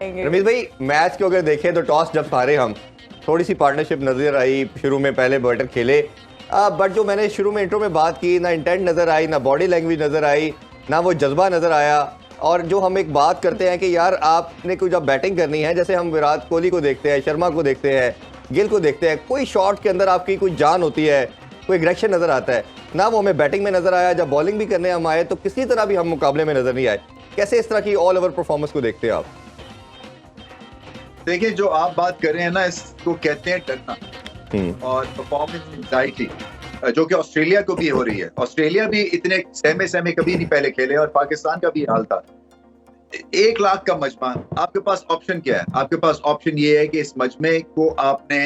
रमीज भाई, मैच को अगर देखें तो टॉस जब हारे हम, थोड़ी सी पार्टनरशिप नजर आई। शुरू में पहले बैटर खेले, बट जो मैंने शुरू में इंट्रो में बात की, ना इंटेंट नजर आई, ना बॉडी लैंग्वेज नजर आई, ना वो जज्बा नजर आया। और जो हम एक बात करते हैं कि यार आपने कोई जब बैटिंग करनी है, जैसे हम विराट कोहली को देखते हैं, शर्मा को देखते हैं, गिल को देखते हैं, कोई शॉट के अंदर आपकी कोई जान होती है, कोई एग्रेशन नजर आता है ना, वो हमें बैटिंग में नजर आया। जब बॉलिंग भी करने हम आए तो किसी तरह भी हम मुकाबले में नजर नहीं आए। कैसे इस तरह की ऑल ओवर परफॉर्मेंस को देखते हैं आप? देखिए, जो आप बात कर रहे हैं ना, इसको कहते हैं डरना और परफॉर्मेंस एंजाइटी, जो कि ऑस्ट्रेलिया को भी हो रही है। ऑस्ट्रेलिया भी इतने सहमे कभी नहीं पहले खेले और पाकिस्तान का भी हाल था। 1 लाख का मजमा, आपके पास ऑप्शन क्या है? आपके पास ऑप्शन ये है कि इस मजमे को आपने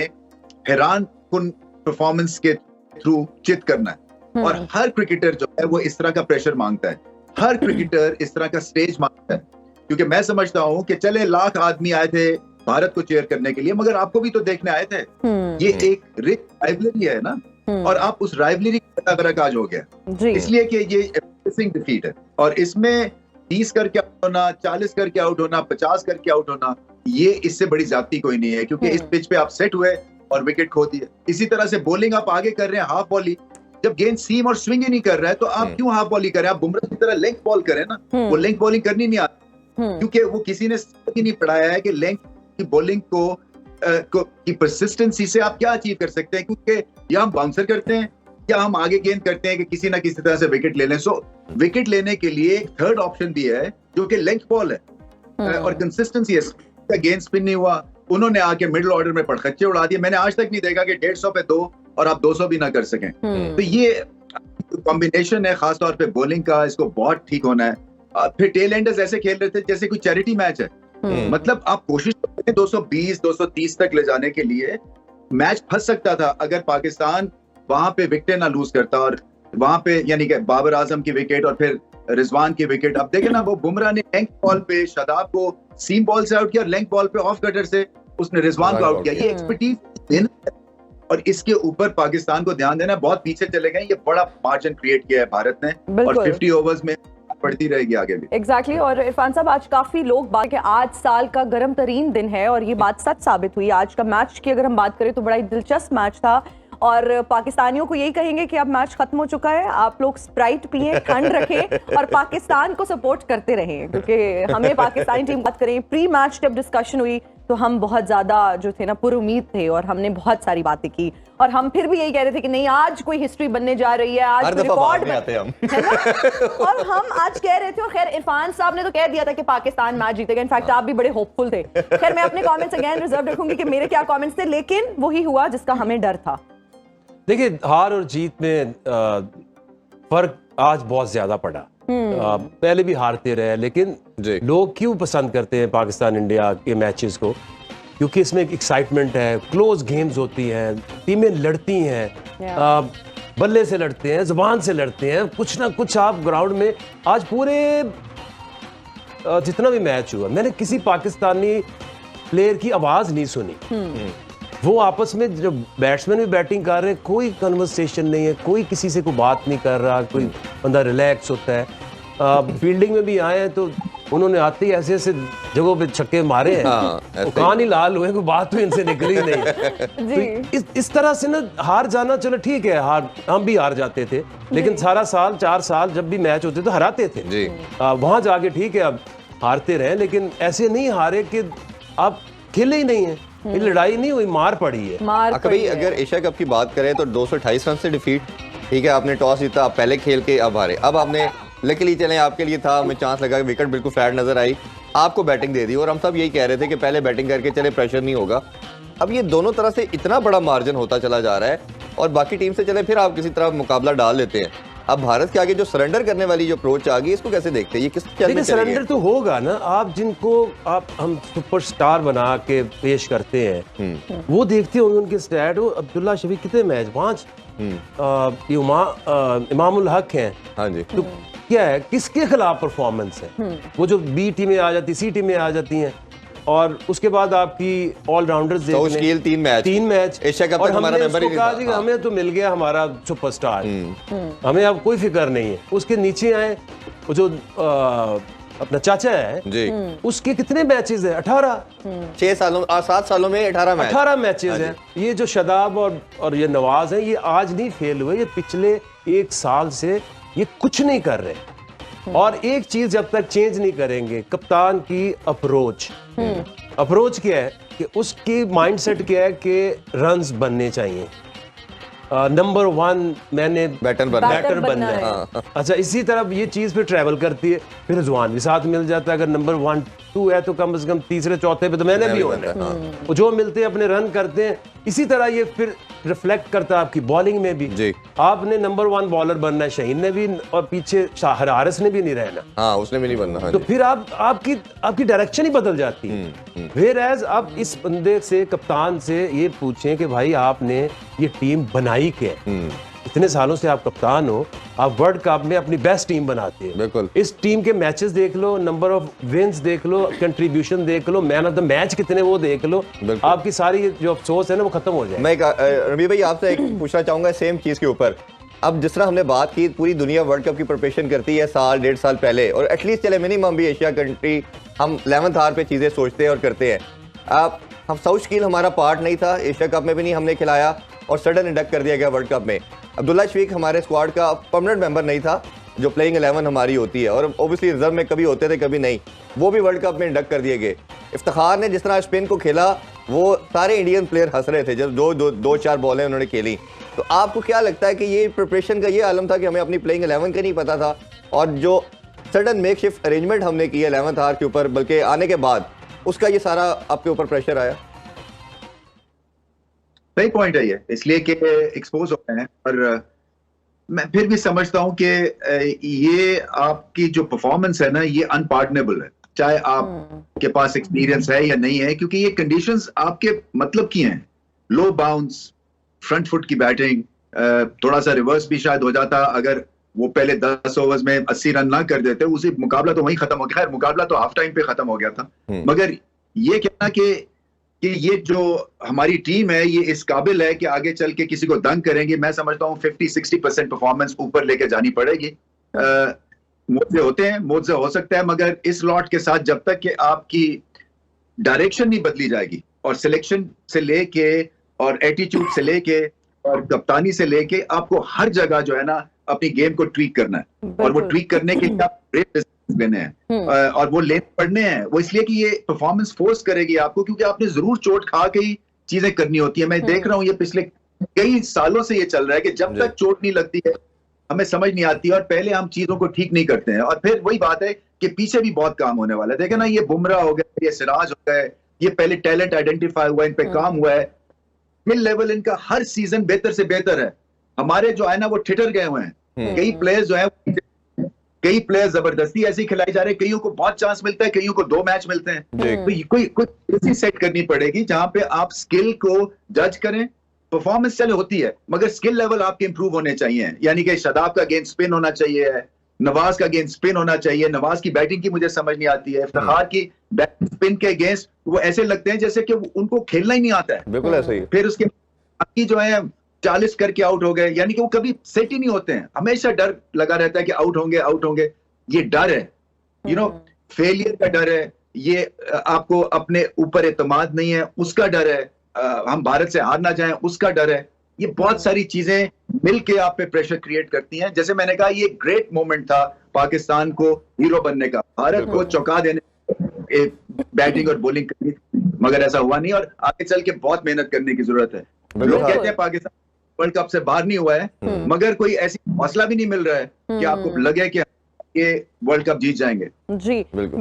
हैरान कुन परफॉर्मेंस के थ्रू चित करना है। और हर क्रिकेटर जो है वो इस तरह का प्रेशर मांगता है, हर क्रिकेटर इस तरह का स्टेज मांगता है। क्योंकि मैं समझता हूं कि चले लाख आदमी आए थे भारत को चेयर करने के लिए, मगर आपको भी तो देखने आए थे। ये एक रिच राइवलरी है ना, और आप उस राइवलरी का बरक आज हो गया, इसलिए कि ये एम्बैरेसिंग डिफीट है। और इसमें 30 करके आउट होना, 40 करके आउट होना, 50 करके आउट होना, ये इससे बड़ी ज्यादती कोई नहीं है। क्योंकि इस पिच पे आप सेट हुए और विकेट खो दिए। इसी तरह से बॉलिंग आप आगे कर रहे हैं, हाफ बॉलिंग, जब गेंद सीम और स्विंग ही नहीं कर रहा है तो आप क्यों हाफ बॉलिंग करें? आप बुमराह की तरह लेंथ बॉल करें ना। वो लेंथ बॉलिंग करनी नहीं आती, क्योंकि वो किसी ने नहीं पढ़ाया है कि लेंथ की बॉलिंग की परसिस्टेंसी से आप क्या अचीव कर सकते हैं। क्योंकि या हम बाउंसर करते हैं या हम आगे गेंद करते हैं कि किसी ना किसी तरह से विकेट ले लें। सो विकेट लेने के लिए एक थर्ड ऑप्शन भी है जो कि लेंथ बॉल है और कंसिस्टेंसी है। गेंद स्पिन नहीं हुआ, उन्होंने आके मिडिल ऑर्डर में पड़खच्चे उड़ा दिए। मैंने आज तक नहीं देखा कि 150 पे 2 और आप 200 भी ना कर सकें। तो ये कॉम्बिनेशन है खासतौर पे बॉलिंग का, इसको बहुत ठीक होना है। फिर टेल एंडर्स ऐसे खेल रहे थे जैसे कोई चैरिटी मैच है। मतलब आप कोशिश करते हैं 220 230 तक ले जाने के लिए। मैच फंस सकता था अगर पाकिस्तान वहां पे विकेट ना लूज करता, और वहां पे यानी कि बाबर आजम की विकेट और फिर रिजवान की विकेट। अब देखे ना, वो बुमराह ने लेंथ बॉल पे शादाब को सीम बॉल से आउट किया, लेंथ बॉल पे ऑफ कटर से उसने रिजवान को आउट किया। ये एक्सपर्टीज देना है और इसके ऊपर पाकिस्तान को ध्यान देना। बहुत पीछे चले गए, ये बड़ा मार्जिन क्रिएट किया है भारत ने और 50 ओवर्स में बढ़ती रहेगी आगे भी। एग्जैक्टली और इरफान साहब, आज काफी लोग बात कि आज साल का गर्म तरीन दिन है और ये बात सच साबित हुई। आज का मैच की अगर हम बात करें तो बड़ा ही दिलचस्प मैच था और पाकिस्तानियों को यही कहेंगे कि अब मैच खत्म हो चुका है, आप लोग स्प्राइट पिए, ठंड रखें और पाकिस्तान को सपोर्ट करते रहें। क्योंकि हमें पाकिस्तानी टीम बात करें, प्री मैच जब डिस्कशन हुई तो हम बहुत ज्यादा जो थे ना पुरुमीद थे और हमने बहुत सारी बातें की और हम फिर भी यही कह रहे थे कि नहीं, आज कोई हिस्ट्री बनने जा रही है, आज रिकॉर्ड है ना? और हम आज कह रहे थे, और खैर इरफान साहब ने तो कह दिया था कि पाकिस्तान मैच जीतेगा। इनफैक्ट आप भी बड़े होपफुल थे। खैर मैं अपने कमेंट्स अगेन रिजर्व रखूंगी कि मेरे क्या कमेंट्स थे, लेकिन वही हुआ जिसका हमें डर था। देखिए, हार और जीत में फर्क आज बहुत ज्यादा पड़ा। पहले भी हारते रहे, लेकिन लोग क्यों पसंद करते हैं पाकिस्तान इंडिया के मैचेस को? क्योंकि इसमें एक एक्साइटमेंट है, क्लोज गेम्स होती हैं, टीमें लड़ती हैं, बल्ले से लड़ते हैं, जुबान से लड़ते हैं, कुछ ना कुछ आप ग्राउंड में। आज पूरे जितना भी मैच हुआ, मैंने किसी पाकिस्तानी प्लेयर की आवाज नहीं सुनी। वो आपस में जो बैट्समैन भी बैटिंग कर रहे हैं, कोई कन्वर्सेशन नहीं है, कोई किसी से कोई बात नहीं कर रहा, कोई बंदा रिलैक्स होता है। फील्डिंग में भी आए हैं तो उन्होंने आते ही ऐसे ऐसे जगहों पे छक्के मारे हैं, कान ही लाल हुए, कोई बात तो इनसे निकली नहीं। तो इस तरह से ना हार जाना, चलो ठीक है, हार हम भी हार जाते थे, लेकिन सारा साल 4 साल जब भी मैच होते तो हराते थे। वहां जाके ठीक है अब हारते रहे, लेकिन ऐसे नहीं हारे कि आप खेले ही नहीं है। ये लड़ाई नहीं हुई, मार पड़ी है। कभी अगर एशिया कप की बात करें तो 228 रन से डिफीट, ठीक है, आपने टॉस जीता, आप पहले खेल के अब हारे। अब आपने लकीली चले आपके लिए था, हमें चांस लगा, विकेट बिल्कुल फ्लैट नजर आई, आपको बैटिंग दे दी और हम सब यही कह रहे थे कि पहले बैटिंग करके चले, प्रेशर नहीं होगा। अब ये दोनों तरह से इतना बड़ा मार्जिन होता चला जा रहा है और बाकी टीम से चले फिर आप किसी तरह मुकाबला डाल लेते हैं। अब भारत के आगे जो सरेंडर करने वाली जो अप्रोच आ गई, इसको कैसे देखते हैं? ये किस चल में सरेंडर तो होगा ना। आप जिनको हम सुपरस्टार बना के पेश करते हैं, वो देखते होंगे उनके स्टैट। वो अब्दुल्ला शफीक कितने मैच, 5, इमामुल हक हैं। हाँ जी। तो क्या है, किसके खिलाफ परफॉर्मेंस है? वो जो बी टीमें आ जाती, सी टीमें आ जाती हैं, और उसके बाद आपकी ऑलराउंडर्स तीन मैच एशिया कप तक हमारा मेंबर ही नहीं था। हमें तो मिल गया हमारा सुपरस्टार, हमें अब कोई फिक्र नहीं है। उसके नीचे आए वो जो अपना चाचा है जी, उसके कितने मैचेस है? 18। 7 सालों में 18 मैच। 18 मैचेस हैं। ये जो शदाब और ये नवाज है, ये आज नहीं फेल हुए, ये पिछले 1 साल से ये कुछ नहीं कर रहे। और एक चीज जब तक चेंज नहीं करेंगे, कप्तान की अप्रोच क्या है कि उसकी माइंडसेट क्या है कि रन्स बनने चाहिए, नंबर 1 मैंने बैटर बनना है। अच्छा, इसी तरह ये चीज फिर ट्रैवल करती है, फिर रिजवान भी साथ मिल जाता है। अगर नंबर 1 2 है तो कम से कम तीसरे चौथे पे तो मैंने भी होना है। वो जो मिलते हैं अपने रन करते हैं। इसी तरह ये फिर रिफ्लेक्ट करता है आपकी बॉलिंग में भी जी। आपने नंबर 1 बॉलर बनना है, शाहीन ने भी, और पीछे हारिस ने भी नहीं रहना। हाँ, उसने भी नहीं बनना। हाँ तो जी। फिर आपकी डायरेक्शन ही बदल जाती है। वेयर एज आप इस बंदे से, कप्तान से ये पूछें कि भाई आपने ये टीम बनाई क्या? इतने सालों से आप कप्तान हो, आप वर्ल्ड कप में अपनी बेस्ट टीम बनाते हैं। बिल्कुल। इस टीम के मैचेस देख लो, नंबर ऑफ विंस देख लो, कंट्रीब्यूशन देख लो, मैन ऑफ द मैच कितने वो देख लो, आपकी सारी जो अफसोस है ना वो खत्म हो जाए। मैं रवि भाई आपसे एक पूछना चाहूंगा सेम चीज के ऊपर। अब जिस तरह हमने बात की, पूरी दुनिया वर्ल्ड कप की प्रिपरेशन करती है साल 1.5 साल पहले, और एटलीस्ट चले मिनिमम भी एशिया कंट्री हम 11th आवर पे चीजें सोचते हैं और करते हैं। अब हम साउथ स्कील हमारा पार्ट नहीं था, एशिया कप में भी नहीं हमने खिलाया, और सडन इंडक्ट कर दिया गया वर्ल्ड कप में। अब्दुल्ला शफीक हमारे स्क्वाड का परमानेंट मेंबर नहीं था, जो प्लेइंग 11 हमारी होती है, और ओबियसली रिजर्व में कभी होते थे कभी नहीं, वो भी वर्ल्ड कप में इंडक्ट कर दिए गए। इफ्तिखार ने जिस तरह स्पिन को खेला, वो सारे इंडियन प्लेयर हंस रहे थे जब 2-4 बॉलें उन्होंने खेली। तो आपको क्या लगता है कि ये प्रिपरेशन का ये आलम था कि हमें अपनी प्लेइंग 11 का नहीं पता था, और जो सडन मेकशिफ्ट अरेंजमेंट हमने की है 11th आवर के ऊपर, बल्कि आने के बाद उसका ये सारा आपके ऊपर प्रेशर आया? सही पॉइंट है ये, इसलिए कि एक्सपोज हो गए हैं। और मैं फिर भी समझता हूं कि ये आपकी जो परफॉर्मेंस है ना, ये अनपार्डनेबल है, चाहे आपके पास एक्सपीरियंस है या नहीं है, क्योंकि ये कंडीशंस आपके मतलब की हैं। लो बाउंस, फ्रंट फुट की बैटिंग, थोड़ा सा रिवर्स भी शायद हो जाता अगर वो पहले 10 ओवर्स में 80 रन ना कर देते, उसी मुकाबला तो वहीं खत्म हो गया। खैर, मुकाबला तो हाफ टाइम पे खत्म हो गया था, मगर ये कहना कि ये जो हमारी टीम है ये इस काबिल है कि आगे चल के किसी को दंग करेंगे, मैं समझता हूँ 50-60% परफॉर्मेंस ऊपर लेके जानी पड़ेगी। मुझसे होते हैं, मुझसे हो सकता है, मगर इस लॉट के साथ जब तक कि आपकी डायरेक्शन नहीं बदली जाएगी, और सिलेक्शन से लेके और एटीट्यूड से लेके और कप्तानी से लेके आपको हर जगह जो है ना अपनी गेम को ट्वीक करना है, और वो ट्वीक करने के लिए आप ग्रेट लेने हैं, और वो लेने पड़ने हैं। वो इसलिए कि ये परफॉर्मेंस फोर्स करेगी आपको, क्योंकि आपने जरूर चोट खा के ही चीजें करनी होती है। मैं देख रहा हूँ ये पिछले कई सालों से ये चल रहा है कि जब तक चोट नहीं लगती है हमें समझ नहीं आती, और पहले हम चीजों को ठीक नहीं करते हैं, और फिर वही बात है कि पीछे भी बहुत काम होने वाला है। देखे ना, ये बुमराह हो गया, ये सिराज हो गए, ये पहले टैलेंट आइडेंटिफाई हुआ, इन पे काम हुआ है, स्किल लेवल इनका हर सीजन बेहतर से बेहतर है। हमारे जो है ना वो ठिठर गए हुए हैं। कई प्लेयर्स जो है, कई प्लेयर जबरदस्ती ऐसी खिलाई जा रहे हैं, कईयों को बहुत चांस मिलता है, कईयों को 2 मैच मिलते हैं। तो कोई ऐसी सेट करनी पड़ेगी जहां पे आप स्किल को जज करें। परफॉर्मेंस चले होती है, मगर स्किल लेवल आपके इंप्रूव होने चाहिए। यानी कि शादाब का गेंद स्पिन होना चाहिए, नवाज का गेंद स्पिन होना चाहिए। नवाज की बैटिंग की मुझे समझ नहीं आती है, इफ्तिखार की बैटिंग स्पिन के अगेंस्ट वो ऐसे लगते हैं जैसे कि उनको खेलना ही नहीं आता है। बिल्कुल ऐसा ही। फिर उसके बाकी जो है 40 करके आउट हो गए, यानी कि वो कभी सेट ही नहीं होते हैं। हमेशा डर लगा रहता है कि आउट होंगे। ये डर है, फेलियर का डर है, ये आपको अपने ऊपर एतमाद नहीं है उसका डर है, हम भारत से हार ना जाएं उसका डर है। ये बहुत सारी चीजें मिलके आप पे प्रेशर क्रिएट करती हैं। जैसे मैंने कहा, ये ग्रेट मोमेंट था पाकिस्तान को हीरो बनने का, भारत को चौंका देने बैटिंग और बॉलिंग करनी, मगर ऐसा हुआ नहीं, और आगे चल के बहुत मेहनत करने की जरूरत है। लोग कहते हैं पाकिस्तान वर्ल्ड कप से बाहर नहीं हुआ है, मगर कोई ऐसी हौसला भी नहीं मिल रहा है कि आपको लगे कि ये वर्ल्ड कप जीत जाएंगे। जी बिल्कुल।